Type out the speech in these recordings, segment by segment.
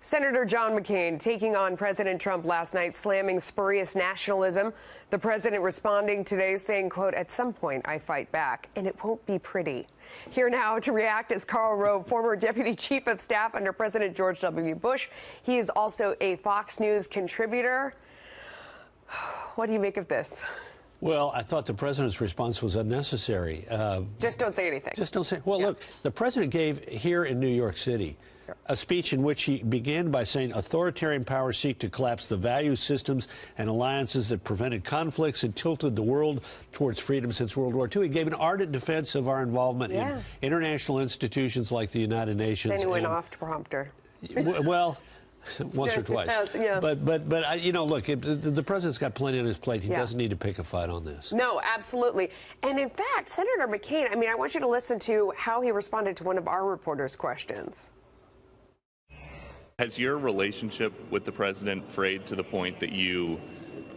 Senator John McCain taking on President Trump last night, slamming spurious nationalism. The president responding today saying, quote, "At some point I fight back, and it won't be pretty." Here now to react is Karl Rove, former Deputy Chief of Staff under President George W. Bush. He is also a Fox News contributor. What do you make of this? Well, I thought the president's response was unnecessary. Just don't say anything. Just don't say. Well, look, the president gave here in New York City a speech in which he began by saying authoritarian powers seek to collapse the value systems and alliances that prevented conflicts and tilted the world towards freedom since World War II. He gave an ardent defense of our involvement in international institutions like the United Nations. Then he went off to prompter. Well. Once or twice. Yeah. But you know, look, the president's got plenty on his plate. He doesn't need to pick a fight on this. No, absolutely. And in fact, Senator McCain, I mean, I want you to listen to how he responded to one of our reporters' questions. Has your relationship with the president frayed to the point that you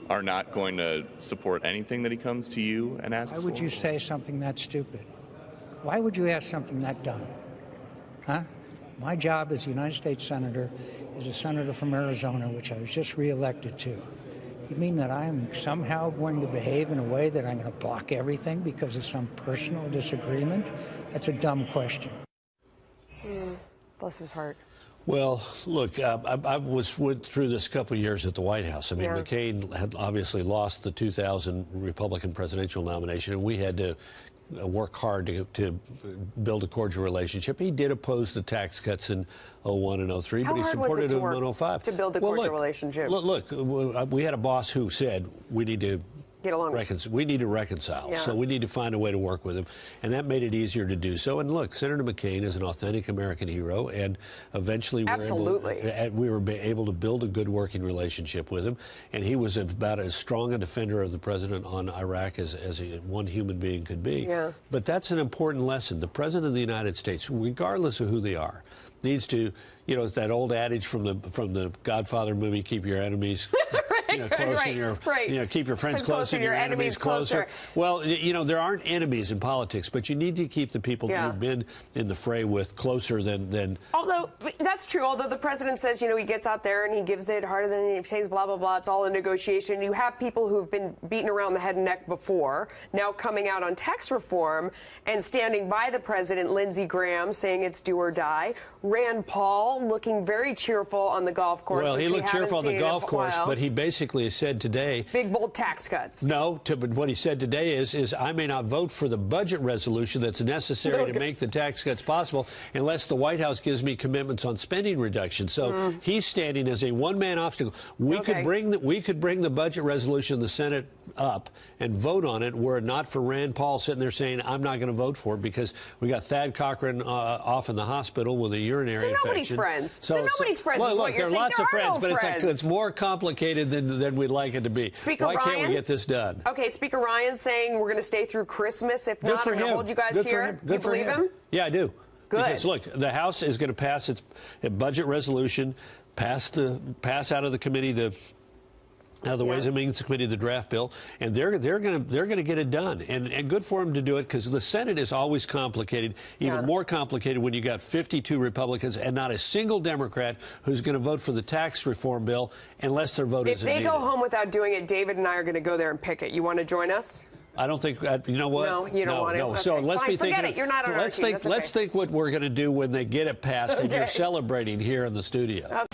are not going to support anything that he comes to you and asks for? Why would you say something that stupid? Why would you ask something that dumb? Huh? My job as a United States Senator is a senator from Arizona, which I was just reelected to. You mean that I am somehow going to behave in a way that I'm going to block everything because of some personal disagreement? That's a dumb question. Bless his heart. Well, look, I went through this a couple of years at the White House. I mean, McCain had obviously lost the 2000 Republican presidential nomination, and we had to work hard to build a cordial relationship. He did oppose the tax cuts in 01 and 03, but he supported them in 05. To build a cordial relationship? Look, we had a boss who said we need to get along. We need to reconcile, so we need to find a way to work with him, and that made it easier to do so. And look, Senator McCain is an authentic American hero, and eventually we were able to build a good working relationship with him, and he was about as strong a defender of the president on Iraq as one human being could be. But that's an important lesson. The president of the United States, regardless of who they are, needs to, you know, it's that old adage from the Godfather movie, keep your enemies closer, keep your friends closer and your enemies closer. Well, you know, there aren't enemies in politics, but you need to keep the people you've been in the fray with closer than. Although, that's true, although the president says, you know, he gets out there and he gives it harder than he takes, blah, blah, blah, it's all a negotiation. You have people who've been beaten around the head and neck before, now coming out on tax reform and standing by the president, Lindsey Graham, saying it's do or die. Rand Paul looking very cheerful on the golf course. Well, he looked cheerful on the golf course, but he basically said today, big, bold tax cuts. No, but what he said today is I may not vote for the budget resolution that's necessary to make the tax cuts possible unless the White House gives me commitments on spending reduction. So he's standing as a one-man obstacle. We could bring the budget resolution in the Senate up and vote on it were it not for Rand Paul sitting there saying I'm not going to vote for it because we got Thad Cochran off in the hospital with a urinary infection. Nobody's friends. So nobody's friends. Look, there are lots of friends, but it's more complicated than we'd like it to be. Speaker Why Ryan, can't we get this done? Okay, Speaker Ryan saying we're going to stay through Christmas. If not, I'm going to hold you guys here. Good for him. You believe him? Yeah, I do. Good. Because look, the House is going to pass its budget resolution, pass out of the committee the Ways and Means Committee, the draft bill, and they're going to get it done, and good for them to do it because the Senate is always complicated, even more complicated when you got 52 Republicans and not a single Democrat who's going to vote for the tax reform bill unless their vote isn't needed. If they go home without doing it, David and I are going to go there and pick it. You want to join us? I don't think. You know what? No, you don't want to. No. Okay. So let's be thinking. Forget it. You're not on our team. Let's think what we're going to do when they get it passed, and you're celebrating here in the studio.